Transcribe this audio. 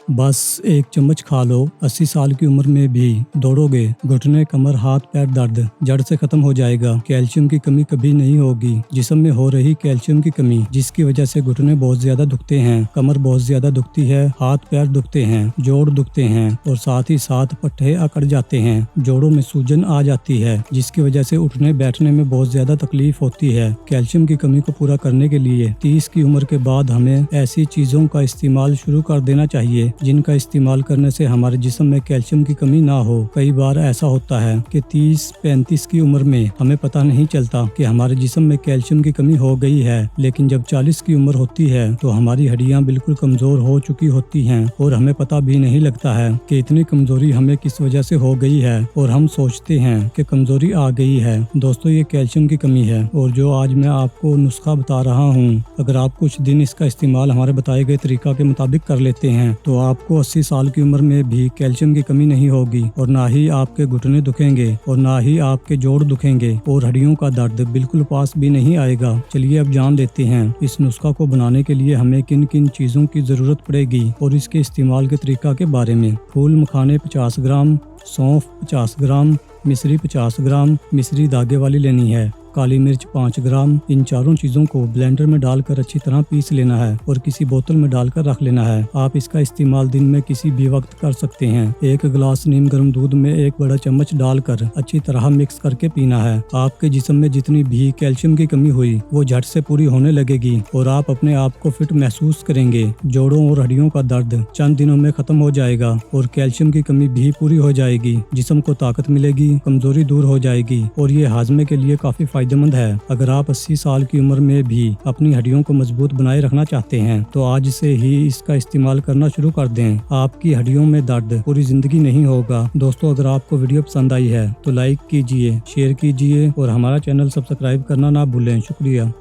बस एक चम्मच खा लो, 80 साल की उम्र में भी दौड़ोगे, घुटने, कमर, हाथ पैर दर्द जड़ से खत्म हो जाएगा। कैल्शियम की कमी कभी नहीं होगी। जिस्म में हो रही कैल्शियम की कमी जिसकी वजह से घुटने बहुत ज्यादा दुखते हैं, कमर बहुत ज्यादा दुखती है, हाथ पैर दुखते हैं, जोड़ दुखते हैं और साथ ही साथ पट्टे अकड़ जाते हैं, जोड़ों में सूजन आ जाती है जिसकी वजह से उठने बैठने में बहुत ज्यादा तकलीफ होती है। कैल्शियम की कमी को पूरा करने के लिए 30 की उम्र के बाद हमें ऐसी चीजों का इस्तेमाल शुरू कर देना चाहिए जिनका इस्तेमाल करने से हमारे जिस्म में कैल्शियम की कमी ना हो। कई बार ऐसा होता है कि 30-35 की उम्र में हमें पता नहीं चलता कि हमारे जिस्म में कैल्शियम की कमी हो गई है, लेकिन जब 40 की उम्र होती है तो हमारी हड्डियां बिल्कुल कमजोर हो चुकी होती हैं और हमें पता भी नहीं लगता है कि इतनी कमजोरी हमें किस वजह से हो गई है और हम सोचते हैं कि कमजोरी आ गई है। दोस्तों, ये कैल्शियम की कमी है और जो आज मैं आपको नुस्खा बता रहा हूँ, अगर आप कुछ दिन इसका इस्तेमाल हमारे बताए गए तरीका के मुताबिक कर लेते हैं तो आपको 80 साल की उम्र में भी कैल्शियम की कमी नहीं होगी और ना ही आपके घुटने दुखेंगे और ना ही आपके जोड़ दुखेंगे और हड्डियों का दर्द बिल्कुल पास भी नहीं आएगा। चलिए अब जान लेते हैं इस नुस्खा को बनाने के लिए हमें किन किन चीजों की जरूरत पड़ेगी और इसके इस्तेमाल के तरीका के बारे में। फूल मखाने 50 ग्राम, सौंफ 50 ग्राम, मिश्री 50 ग्राम, मिश्री धागे वाली लेनी है, काली मिर्च 5 ग्राम। इन चारों चीज़ों को ब्लेंडर में डालकर अच्छी तरह पीस लेना है और किसी बोतल में डालकर रख लेना है। आप इसका इस्तेमाल दिन में किसी भी वक्त कर सकते हैं। एक गिलास नीम गर्म दूध में 1 बड़ा चम्मच डालकर अच्छी तरह मिक्स करके पीना है। आपके जिस्म में जितनी भी कैल्शियम की कमी हुई वो झट से पूरी होने लगेगी और आप अपने आप को फिट महसूस करेंगे। जोड़ों और हड्डियों का दर्द चंद दिनों में खत्म हो जाएगा और कैल्शियम की कमी भी पूरी हो जाएगी। जिस्म को ताकत मिलेगी, कमजोरी दूर हो जाएगी और ये हाजमे के लिए काफी फायदेमंद है। अगर आप 80 साल की उम्र में भी अपनी हड्डियों को मजबूत बनाए रखना चाहते हैं तो आज से ही इसका इस्तेमाल करना शुरू कर दें। आपकी हड्डियों में दर्द पूरी जिंदगी नहीं होगा। दोस्तों, अगर आपको वीडियो पसंद आई है तो लाइक कीजिए, शेयर कीजिए और हमारा चैनल सब्सक्राइब करना ना भूलें। शुक्रिया।